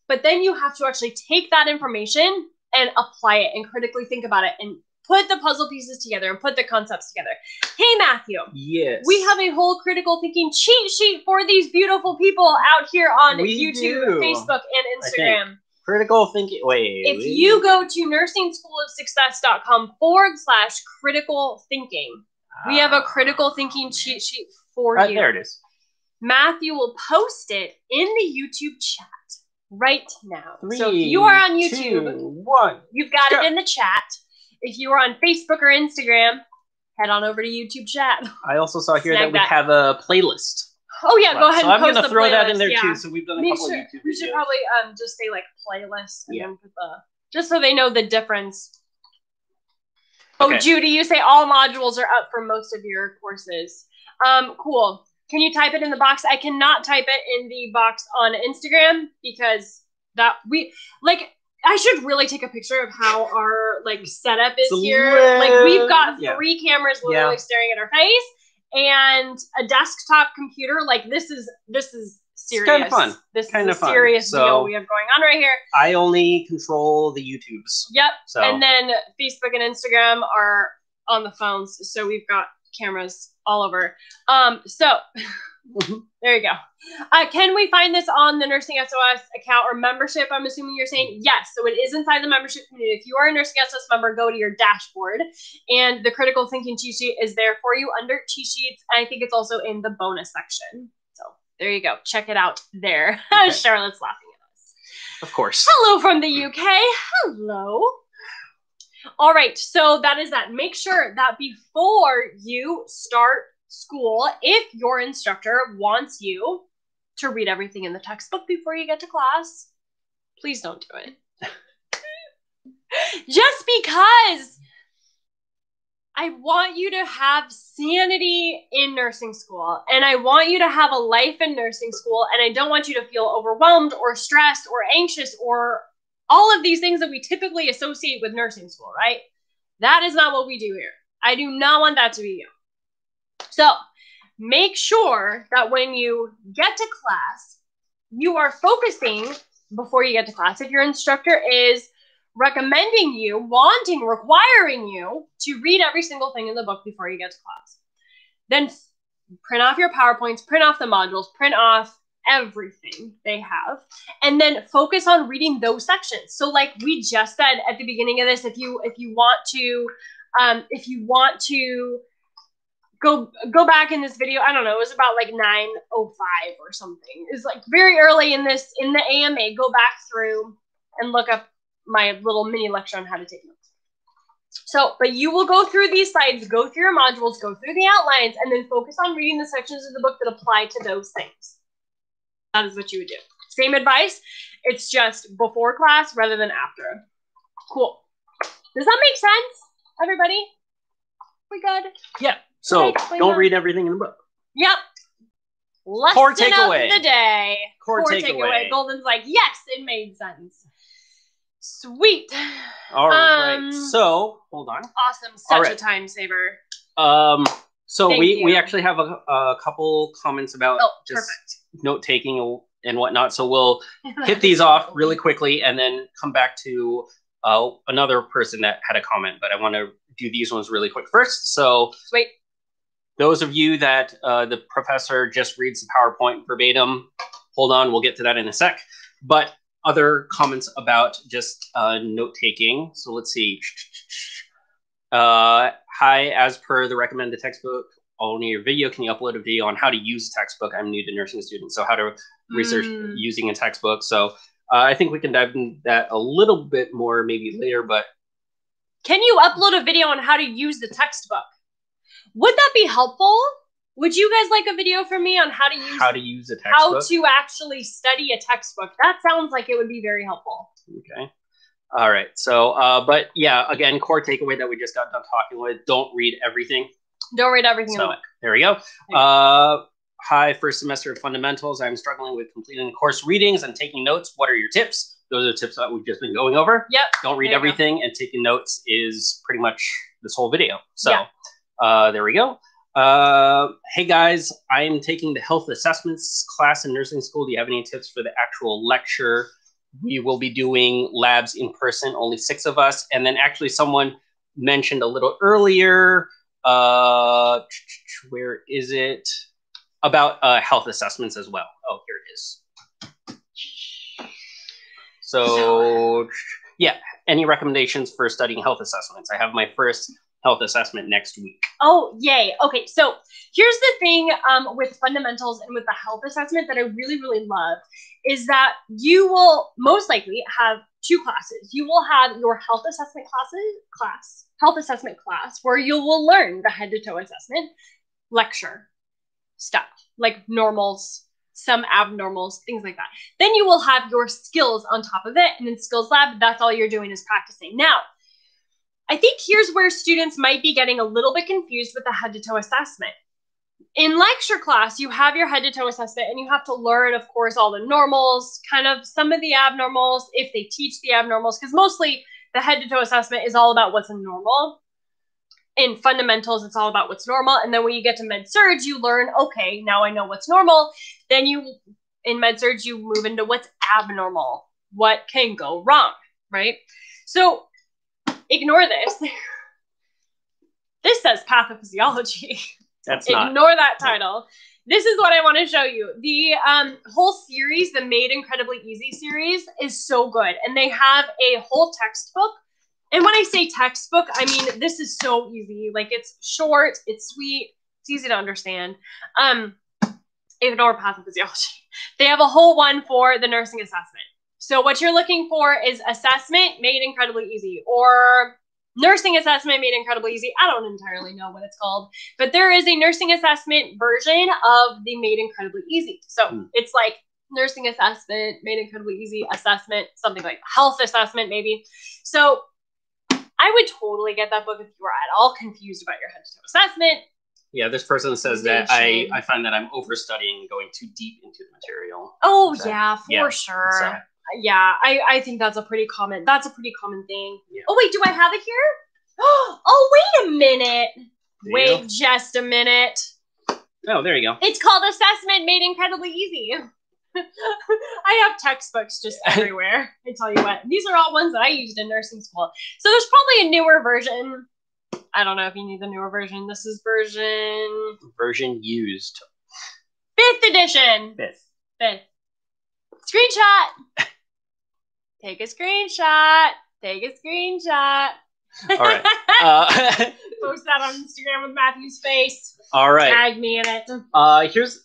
but then you have to actually take that information and apply it and critically think about it and put the puzzle pieces together and put the concepts together. Hey, Matthew. Yes. We have a whole critical thinking cheat sheet for these beautiful people out here on YouTube, Facebook, and Instagram. Critical thinking. If you go to NursingSchoolOfSuccess.com/critical thinking, we have a critical thinking cheat sheet for you. There it is. Matthew will post it in the YouTube chat right now. 3, so if you are on YouTube, 2, 1, you've got it in the chat. If you are on Facebook or Instagram, head on over to YouTube chat. I also saw here that we have a playlist. Oh yeah, go ahead so and I'm post gonna throw playlist. that in there too. So we've done a couple of YouTube videos. We should probably just say like playlist and then put just so they know the difference. Oh, Judy, you say all modules are up for most of your courses. Cool. Can you type it in the box? I cannot type it in the box on Instagram because I should really take a picture of how our setup is here. Like we've got 3 cameras literally staring at our face and a desktop computer. Like this is serious. It's kind of fun. This is a serious deal we have going on right here. I only control the YouTubes. Yep. So. And then Facebook and Instagram are on the phones. So we've got cameras all over. There you go. Can we find this on the Nursing SOS account or membership? I'm assuming you're saying yes. So it is inside the membership community. If you are a Nursing SOS member, go to your dashboard and the critical thinking cheat sheet is there for you under cheat sheets. And I think it's also in the bonus section. So there you go. Check it out there. Okay. Charlotte's laughing at us. Of course. Hello from the UK. Hello. All right. So that is that. Make sure that before you start school, if your instructor wants you to read everything in the textbook before you get to class, please don't do it. Just because I want you to have sanity in nursing school and I want you to have a life in nursing school and I don't want you to feel overwhelmed or stressed or anxious or all of these things that we typically associate with nursing school, right? That is not what we do here. I do not want that to be you. So make sure that when you get to class, you are focusing before you get to class. If your instructor is recommending you, requiring you to read every single thing in the book before you get to class, then print off your PowerPoints, print off the modules, print off everything they have, and then focus on reading those sections. So like we just said at the beginning of this, if you want to go back in this video, I don't know, it was about like 9:05 or something. It's like very early in the AMA. Go back through and look up my little mini lecture on how to take notes. So, but you will go through these slides, go through your modules, go through the outlines, and then focus on reading the sections of the book that apply to those things. That is what you would do. Same advice. It's just before class rather than after. Cool. Does that make sense, everybody? We good? Yeah. So don't read everything in the book. Yep. Core takeaway of the day. Core takeaway. Golden's like, yes, it made sense. Sweet. All right. So hold on. Awesome. Such a time saver. So we actually have a couple comments about just note taking and whatnot. So we'll hit these off really quickly and then come back to another person that had a comment. But I want to do these ones really quick first. So sweet. Those of you that the professor just reads the PowerPoint verbatim, hold on, we'll get to that in a sec. But other comments about just note-taking. So let's see. Hi, as per the recommended textbook, only your video, can you upload a video on how to use a textbook? I'm new to nursing students, so how to research using a textbook. So I think we can dive into that a little bit more maybe later, but. Can you upload a video on how to use the textbook? Would that be helpful? Would you guys like a video from me on how to use a textbook? How to actually study a textbook? That sounds like it would be very helpful. Okay. All right. So, but yeah, again, core takeaway that we just got done talking with, don't read everything. Don't read everything in the book. There we go. Hi, first semester of fundamentals. I'm struggling with completing course readings and taking notes. What are your tips? Those are the tips that we've just been going over. Yep. Don't read everything, and taking notes is pretty much this whole video. So there we go. Hey guys, I'm taking the health assessments class in nursing school. Do you have any tips for the actual lecture? We will be doing labs in person, only 6 of us. And then actually someone mentioned a little earlier, where is it? About health assessments as well. Oh, here it is. So yeah, any recommendations for studying health assessments? I have my first health assessment next week. Oh, yay. Okay, so here's the thing with fundamentals and with the health assessment that I really, really love is that you will most likely have 2 classes. You will have your health assessment class, where you will learn the head to toe assessment lecture stuff, like normals, some abnormals, things like that. Then you will have your skills on top of it, and in skills lab, that's all you're doing is practicing. Now, I think here's where students might be getting a little bit confused with the head to toe assessment. In lecture class, you have your head to toe assessment, and you have to learn, of course, all the normals, kind of some of the abnormals, if they teach the abnormals, because mostly the head to toe assessment is all about what's normal. In fundamentals, it's all about what's normal. And then when you get to med-surg, you learn, okay, now I know what's normal. Then in med-surg, you move into what's abnormal, what can go wrong, right? So ignore this. This says pathophysiology. That's not. Ignore that title. This is what I want to show you. The whole series, the Made Incredibly Easy series, is so good. And they have a whole textbook. And when I say textbook, I mean, this is so easy. Like, it's short, it's sweet, it's easy to understand. Ignore pathophysiology. They have a whole one for the nursing assessment. So what you're looking for is assessment made incredibly easy, or nursing assessment made incredibly easy. I don't entirely know what it's called, but there is a nursing assessment version of the Made Incredibly Easy. So it's like nursing assessment, made incredibly easy, assessment, something like health assessment maybe. So I would totally get that book if you were at all confused about your head to toe assessment. Yeah, this person says that I find that I'm overstudying and going too deep into the material. Oh, yeah, for sure. So. Yeah, I think that's a pretty common thing. Yeah. Oh, wait, do I have it here? Oh, wait a minute. Wait just a minute. Oh, there you go. It's called Assessment Made Incredibly Easy. I have textbooks just everywhere. I tell you what, these are all ones that I used in nursing school. So there's probably a newer version. I don't know if you need the newer version. This is version used. 5th edition. 5th. Screenshot. Take a screenshot. Take a screenshot. All right. Post that on Instagram with Matthew's face. All right. Tag me in it. Here's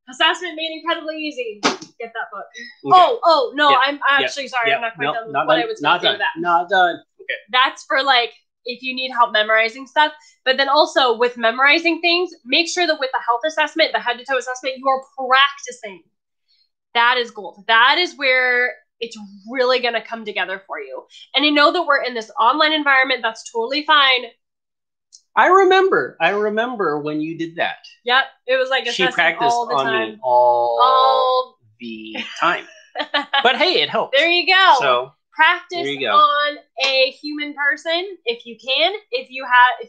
Assessment Made Incredibly Easy. Get that book. Okay. Oh no, I'm actually sorry. I'm not quite done with what I was going to do with that. Not done. Okay. That's for like if you need help memorizing stuff. But then also with memorizing things, make sure that with the health assessment, the head to toe assessment, you are practicing. That is gold. That is where it's really going to come together for you. And I know that we're in this online environment. That's totally fine. I remember when you did that. Yep. It was like she practiced all the on time. Me all the time. But hey, it helps. There you go. So practice on a human person if you can. If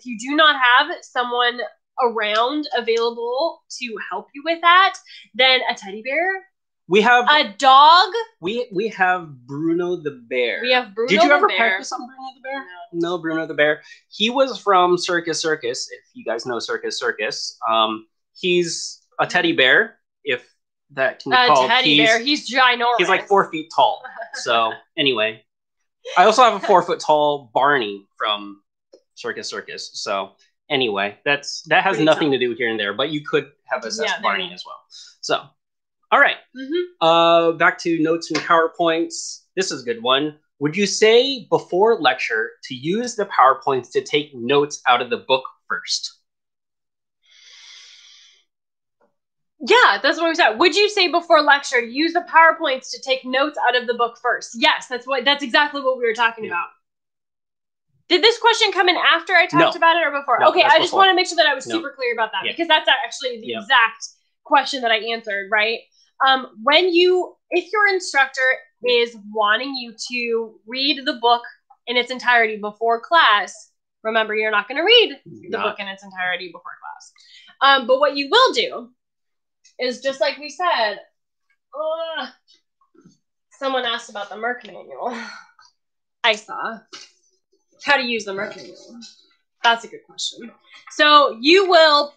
you do not have someone around available to help you with that, then a teddy bear. We have a dog. We have Bruno the bear. We have Bruno the bear. Did you ever practice on Bruno the bear? No, Bruno the bear. He was from Circus Circus. If you guys know Circus Circus, he's a teddy bear. If that can be called. A teddy bear. He's ginormous. He's like 4 feet tall. So anyway, I also have a 4 foot tall Barney from Circus Circus. So anyway, that has nothing to do here and there, but you could have assessed Barney as well. So. All right. Back to notes and PowerPoints. This is a good one. Would you say before lecture to use the PowerPoints to take notes out of the book first? Yeah, that's what we said. Would you say before lecture use the PowerPoints to take notes out of the book first? Yes, that's exactly what we were talking about. Did this question come in after I talked about it or before? Okay, I just want to make sure that I was super clear about that because that's actually the exact question that I answered, right? If your instructor is wanting you to read the book in its entirety before class, remember you're not going to read the book in its entirety before class. But what you will do is just like we said, someone asked about the Merck manual. I saw how to use the Merck manual. That's a good question. So you will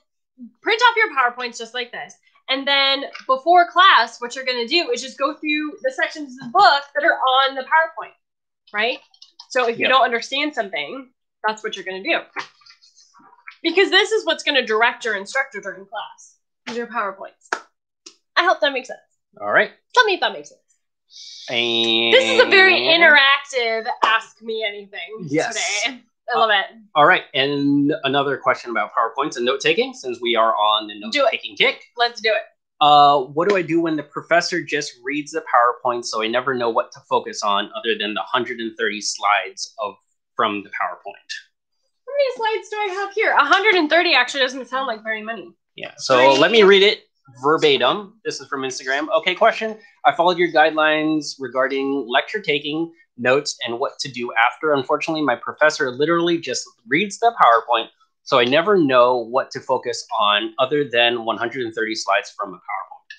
print off your PowerPoints just like this. And then before class, what you're going to do is just go through the sections of the book that are on the PowerPoint, right? So if you don't understand something, that's what you're going to do. Because this is what's going to direct your instructor during class, is your PowerPoints. I hope that makes sense. All right. Tell me if that makes sense. And this is a very interactive Ask Me Anything today. I love it. All right. And another question about PowerPoints and note-taking, since we are on the note-taking kick. Let's do it. What do I do when the professor just reads the PowerPoint so I never know what to focus on other than the 130 slides from the PowerPoint? How many slides do I have here? 130 actually doesn't sound like very many. Yeah, so let me read it verbatim. This is from Instagram. Okay, question. I followed your guidelines regarding lecture taking, notes, and what to do after. Unfortunately, my professor literally just reads the PowerPoint, so I never know what to focus on other than 130 slides from a PowerPoint.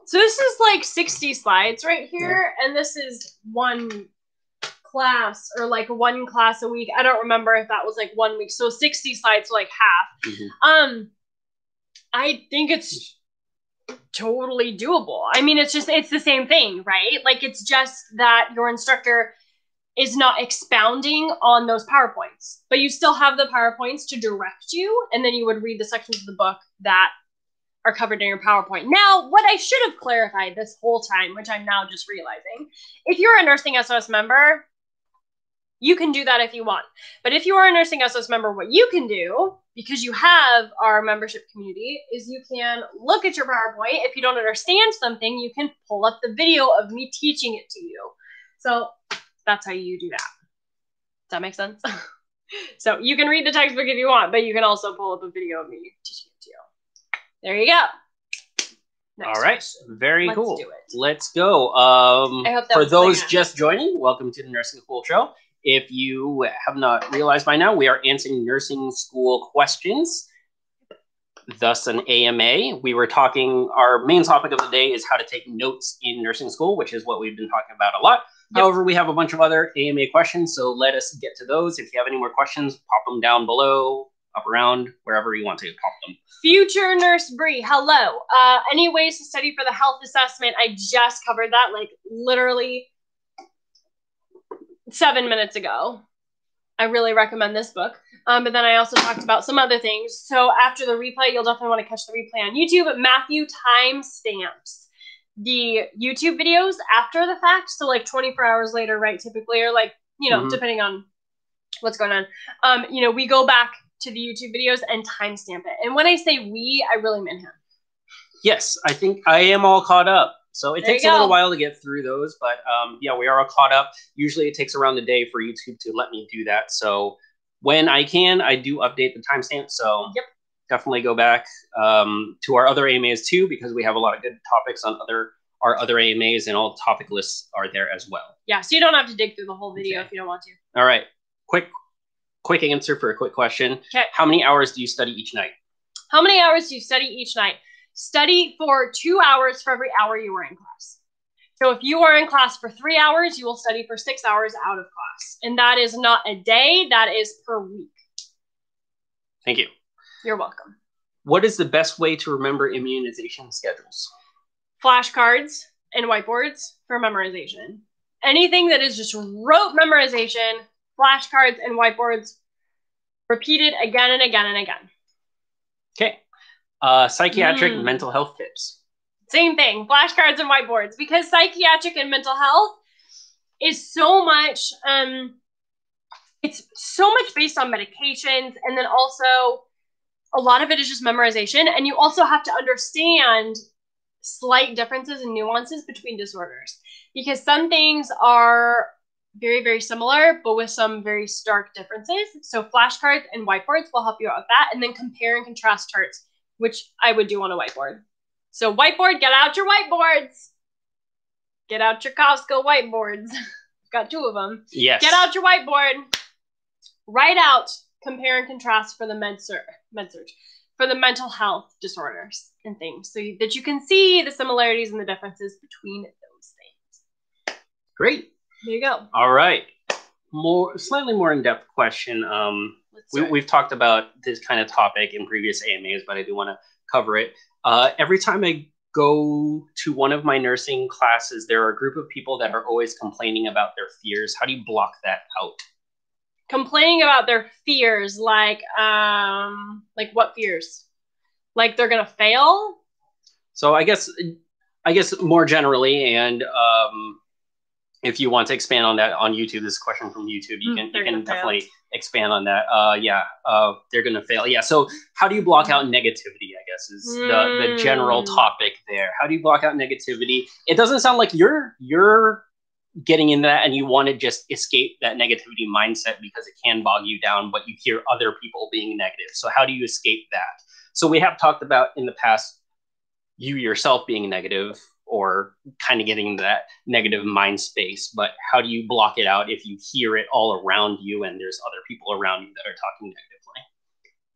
So this is like 60 slides right here, and this is one class or like one class a week. I don't remember if that was like 1 week. So 60 slides, so like half. Mm-hmm. I think it's totally doable. I mean, it's the same thing, right? Like, it's just that your instructor is not expounding on those PowerPoints, but you still have the PowerPoints to direct you, and then you would read the sections of the book that are covered in your PowerPoint. Now, what I should have clarified this whole time, which I'm now just realizing, if you're a Nursing SOS member, you can do that if you want. But if you are a Nursing SOS member, what you can do, because you have our membership community, is you can look at your PowerPoint. If you don't understand something, you can pull up the video of me teaching it to you. So that's how you do that. Does that make sense? So you can read the textbook if you want, but you can also pull up a video of me teaching it to you. There you go. Next All right. Question. Very Let's cool. Do it. Let's go. For those just joining, welcome to the Nursing School Show. If you have not realized by now, we are answering nursing school questions, thus an AMA. We were talking, our main topic of the day is how to take notes in nursing school, which is what we've been talking about a lot. Yep. However, we have a bunch of other AMA questions, so let us get to those. If you have any more questions, pop them down below, up around, wherever you want to pop them. Future Nurse Bree, hello. Any ways to study for the health assessment? I just covered that, like, literally 7 minutes ago. I really recommend this book. But then I also talked about some other things. So after the replay, you'll definitely want to catch the replay on YouTube. Matthew timestamps the YouTube videos after the fact. So like 24 hours later, right? Typically, or like, you know, depending on what's going on. You know, we go back to the YouTube videos and timestamp it. And when I say we, I really mean him. Yes, I think I am all caught up. So it takes a little while to get through those, but yeah, we are all caught up. Usually it takes around a day for YouTube to let me do that. So when I can, I do update the timestamp. So definitely go back to our other AMAs too, because we have a lot of good topics on our other AMAs, and all topic lists are there as well. Yeah, so you don't have to dig through the whole video if you don't want to. All right, quick answer for a quick question. Okay. How many hours do you study each night? How many hours do you study each night? Study for 2 hours for every hour you are in class. So if you are in class for 3 hours, you will study for 6 hours out of class. And that is not a day, that is per week. Thank you. You're welcome. What is the best way to remember immunization schedules? Flashcards and whiteboards for memorization. Anything that is just rote memorization, flashcards and whiteboards, repeated again and again and again. Okay. Psychiatric mental health tips. Same thing, flashcards and whiteboards, because psychiatric and mental health is so much, it's so much based on medications, and then also a lot of it is just memorization, and you also have to understand slight differences and nuances between disorders, because some things are very, very similar, but with some very stark differences. So flashcards and whiteboards will help you out with that, and then compare and contrast charts, which I would do on a whiteboard. So whiteboard, get out your whiteboards. Get out your Costco whiteboards. I've got 2 of them. Yes. Get out your whiteboard. Write out, compare and contrast for the med surg, for the mental health disorders and things, so that you can see the similarities and the differences between those things. Great. There you go. All right. Slightly more in-depth question. We've talked about this kind of topic in previous AMAs, but I do want to cover it. Every time I go to one of my nursing classes, there are a group of people that are always complaining about their fears. How do you block that out? Complaining about their fears, like what fears? Like they're gonna fail? So I guess I guess more generally, and if you want to expand on that on YouTube, this question from YouTube, you can definitely expand on that. They're going to fail. Yeah. So how do you block out negativity, I guess, is the general topic there. How do you block out negativity? It doesn't sound like you're getting into that and you want to just escape that negativity mindset because it can bog you down, but you hear other people being negative. So how do you escape that? So we have talked about in the past, you yourself being negative or kind of getting into that negative mind space, but how do you block it out if you hear it all around you and there's other people around you that are talking negatively?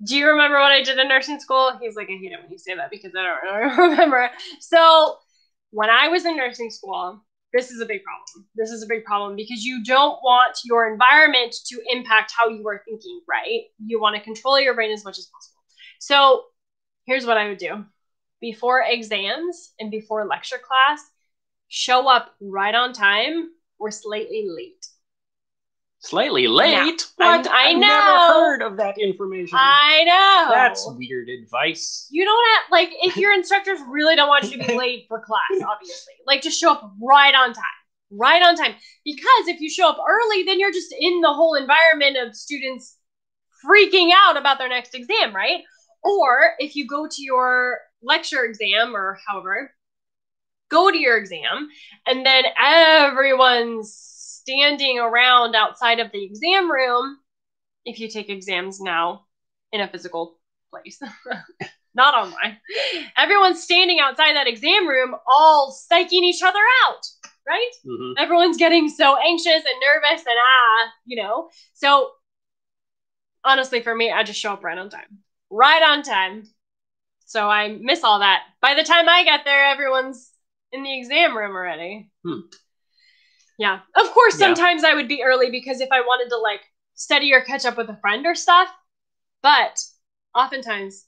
Do you remember what I did in nursing school? He's like, I hate it when you say that because I don't really remember. So when I was in nursing school, this is a big problem. This is a big problem because you don't want your environment to impact how you are thinking, right? You want to control your brain as much as possible. So here's what I would do. Before exams and before lecture class, show up right on time or slightly late. Slightly late? Yeah. What? I know. I've never heard of that information. I know. That's weird advice. You don't have, like, if your instructors really don't want you to be late for class, obviously, like, just show up right on time. Right on time. Because if you show up early, then you're just in the whole environment of students freaking out about their next exam, right? Or if you go to your lecture exam or however, go to your exam and then everyone's standing around outside of the exam room. If you take exams now in a physical place, not online, everyone's standing outside that exam room, all psyching each other out, right? Mm-hmm. Everyone's getting so anxious and nervous and you know. So honestly, for me, I just show up right on time. Right on time. So I miss all that. By the time I get there, everyone's in the exam room already. Yeah. Of course, sometimes I would be early because if I wanted to like study or catch up with a friend or stuff. But oftentimes,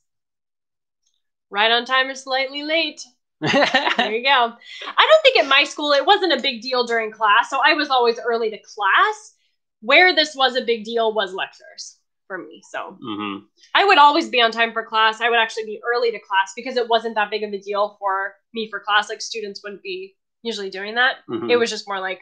right on time or slightly late. There you go. I don't think at my school, it wasn't a big deal during class. So I was always early to class. Where this was a big deal was lectures. For me. So I would always be on time for class. I would actually be early to class because it wasn't that big of a deal for me for class. Like students wouldn't be usually doing that. It was just more like.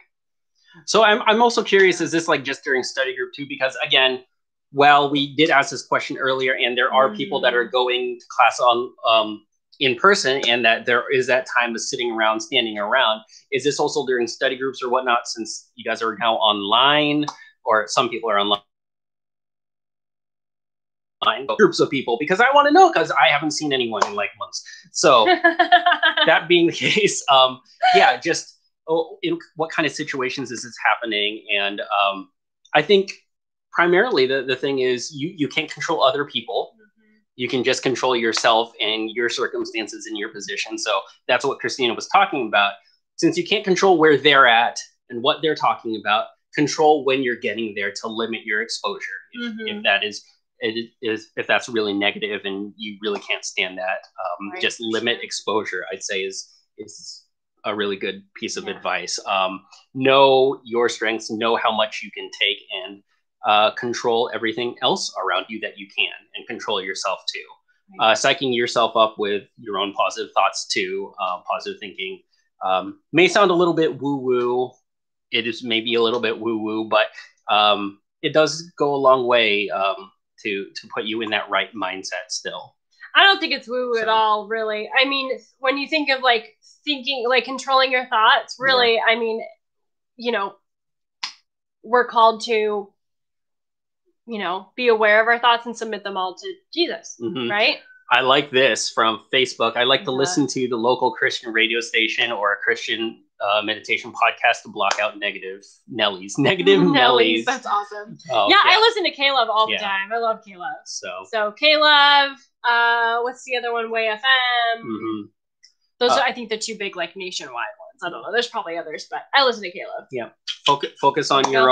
So I'm also curious, is this like just during study group too? Because again, well, we did ask this question earlier and there are people that are going to class on in person and that there is that time of sitting around, standing around. Is this also during study groups or whatnot since you guys are now online or some people are online? Groups of people because I want to know because I haven't seen anyone in like months. So that being the case, yeah, just in what kind of situations is this happening? And I think primarily the thing is you can't control other people. You can just control yourself and your circumstances in your position. So that's what Christina was talking about. Since you can't control where they're at and what they're talking about, control when you're getting there to limit your exposure. If that is. If that's really negative and you really can't stand that, right, just limit exposure, I'd say is a really good piece of advice. Know your strengths, know how much you can take, and control everything else around you that you can, and control yourself too. Right. Psyching yourself up with your own positive thoughts too, positive thinking, may sound a little bit woo-woo. It is maybe a little bit woo-woo, but it does go a long way to put you in that right mindset still. I don't think it's woo-woo at all, really. I mean, when you think of like thinking, like controlling your thoughts, really, I mean, you know, we're called to, you know, be aware of our thoughts and submit them all to Jesus, right? I like this from Facebook. I like to listen to the local Christian radio station or a Christian meditation podcast to block out negative Nellies. Nellies. That's awesome. I listen to Caleb all the time. I love Caleb. So Caleb, what's the other one? Way FM. Those are, I think, the two big like nationwide ones. I don't know. There's probably others, but I listen to Caleb. Yeah. Focus on your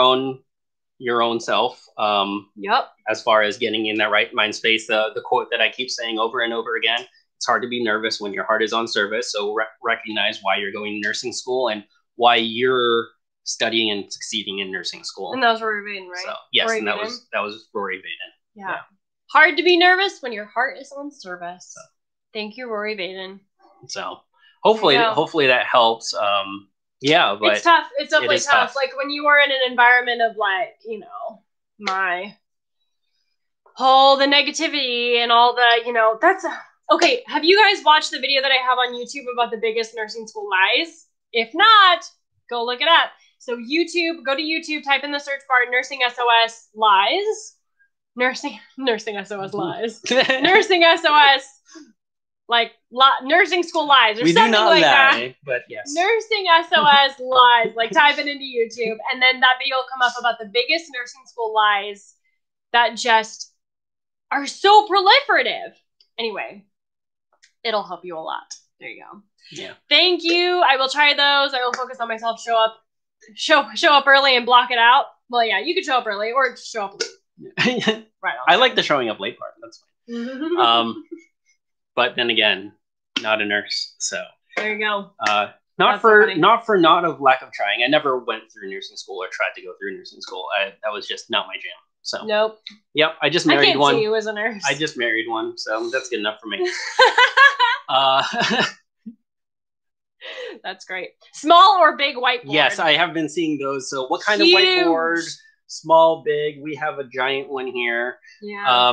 own self. As far as getting in that right mind space, the quote that I keep saying over and over again, it's hard to be nervous when your heart is on service. So recognize why you're going to nursing school and why you're studying and succeeding in nursing school. And that was Rory Vaden, right? So, yes, Rory and Vaden. that was Rory Vaden. Yeah. Hard to be nervous when your heart is on service. So. Thank you, Rory Vaden. So hopefully that helps. Yeah, but it's tough. It's definitely tough. Like when you are in an environment of like, you know, all the negativity and all the, you know, that's okay. Have you guys watched the video that I have on YouTube about the biggest nursing school lies? If not, go look it up. So go to YouTube, type in the search bar, Nursing SOS lies. Nursing SOS lies. Nursing SOS, like nursing school lies or something like that. But yes. Nursing SOS lies. Like type it into YouTube, and then that video will come up about the biggest nursing school lies that just are so proliferative. Anyway, it'll help you a lot. There you go. Yeah. Thank you. I will try those. I will focus on myself. Show up early and block it out. Well, yeah, you could show up early or show up late. Right. I like the showing up late part. That's fine. But then again, not a nurse, so there you go. Not of lack of trying. I never went through nursing school or tried to go through nursing school. That was just not my jam. So nope. Yep, I just married one. I can't see you as a nurse. I just married one, so that's good enough for me. That's great. Small or big whiteboard? Yes, I have been seeing those. So what kind of whiteboard? Small, big. We have a giant one here. Yeah.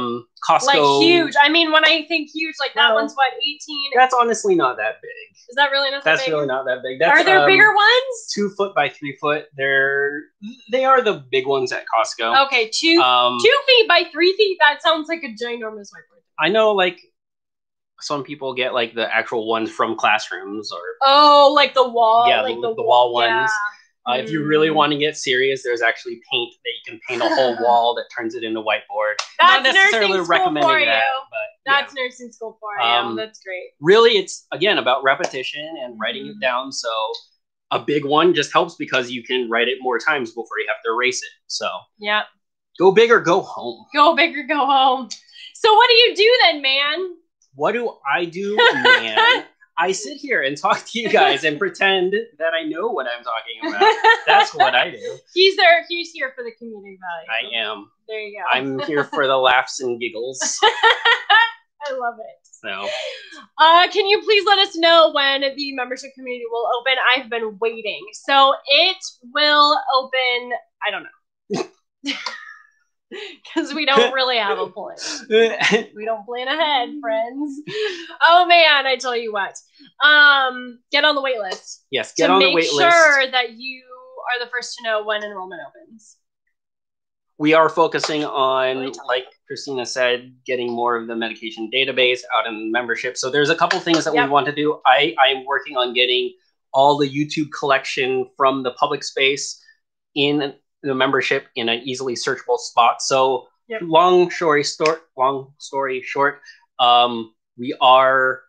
Costco. Like huge. I mean, when I think huge, like that one's what, 18? That's honestly not that big. Is that really not that big? That's really not that big. Are there bigger ones? 2 foot by 3 foot. They are the big ones at Costco. Okay, 2 feet by 3 feet. That sounds like a ginormous whiteboard. I know, like some people get like the actual ones from classrooms or. Oh, like the wall. Yeah, like the wall ones. Yeah. If you really want to get serious, there's actually paint that you can paint a whole wall that turns it into whiteboard. That's not necessarily recommending that, but that's nursing school for you. That's great. Really, it's again about repetition and writing it down. So a big one just helps because you can write it more times before you have to erase it. So yeah, go big or go home. Go big or go home. So what do you do then, man? What do I do, man? I sit here and talk to you guys and pretend that I know what I'm talking about. That's what I do. He's here for the community value. I am. There you go. I'm here for the laughs and giggles. I love it. So, can you please let us know when the membership community will open? I've been waiting. So it will open, I don't know. Because we don't really have a plan. We don't plan ahead, friends. Oh man, I tell you what. Get on the wait list. Yes, get on the wait list. To make sure that you are the first to know when enrollment opens. We are focusing on, like Christina said, getting more of the medication database out in the membership. So there's a couple things that we want to do. I'm working on getting all the YouTube collection from the public space in the membership in an easily searchable spot. So long story short, we are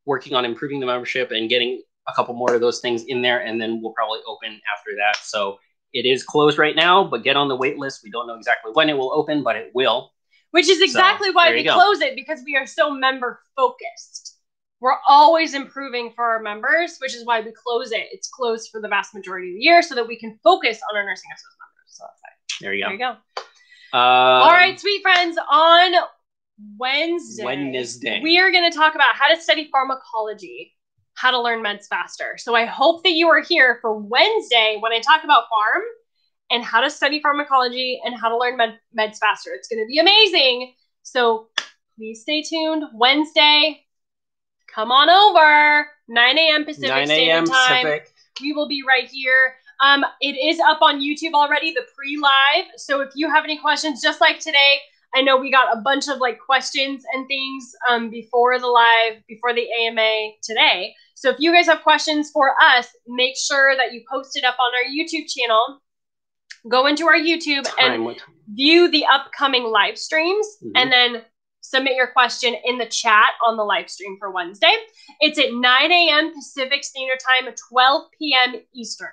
working on improving the membership and getting a couple more of those things in there, and then we'll probably open after that. So it is closed right now, but get on the wait list. We don't know exactly when it will open, but it will. Which is exactly why we close it, because we are so member focused. We're always improving for our members, which is why we close it. It's closed for the vast majority of the year so that we can focus on our nursing SOS members. So that's fine. There you go. There you go. All right, sweet friends. On Wednesday, we are going to talk about how to study pharmacology, how to learn meds faster. So I hope that you are here for Wednesday when I talk about pharm and how to study pharmacology and how to learn meds faster. It's going to be amazing. So please stay tuned. Wednesday, come on over. 9 a.m. Pacific Standard Time. We will be right here. It is up on YouTube already, the pre-live. So if you have any questions, just like today, I know we got a bunch of like questions and things before the live, before the AMA today. So if you guys have questions for us, make sure that you post it up on our YouTube channel. Go into our YouTube and view the upcoming live streams, and then submit your question in the chat on the live stream for Wednesday. It's at 9 a.m. Pacific Standard Time, 12 p.m. Eastern.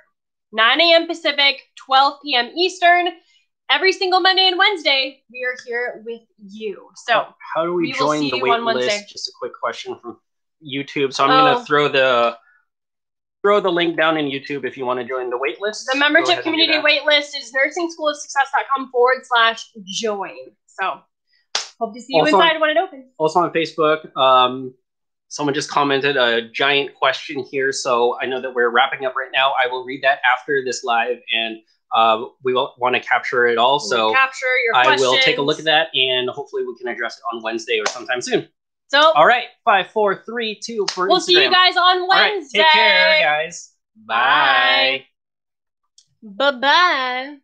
9 a.m. Pacific, 12 p.m. Eastern. Every single Monday and Wednesday, we are here with you. So how do we join the wait list? Just a quick question from YouTube. So I'm going to throw the link down in YouTube if you want to join the wait list. The membership community wait list is NursingSchoolOfSuccess.com/join. So hope to see you inside when it opens. Also on Facebook, Someone just commented a giant question here, so I know that we're wrapping up right now. I will read that after this live, and we will want to capture it all. So capture your questions. I will take a look at that, and hopefully we can address it on Wednesday or sometime soon. So, all right, 5, 4, 3, 2 for we'll Instagram. see you guys on Wednesday. All right, take care, guys. Bye. Bye-bye.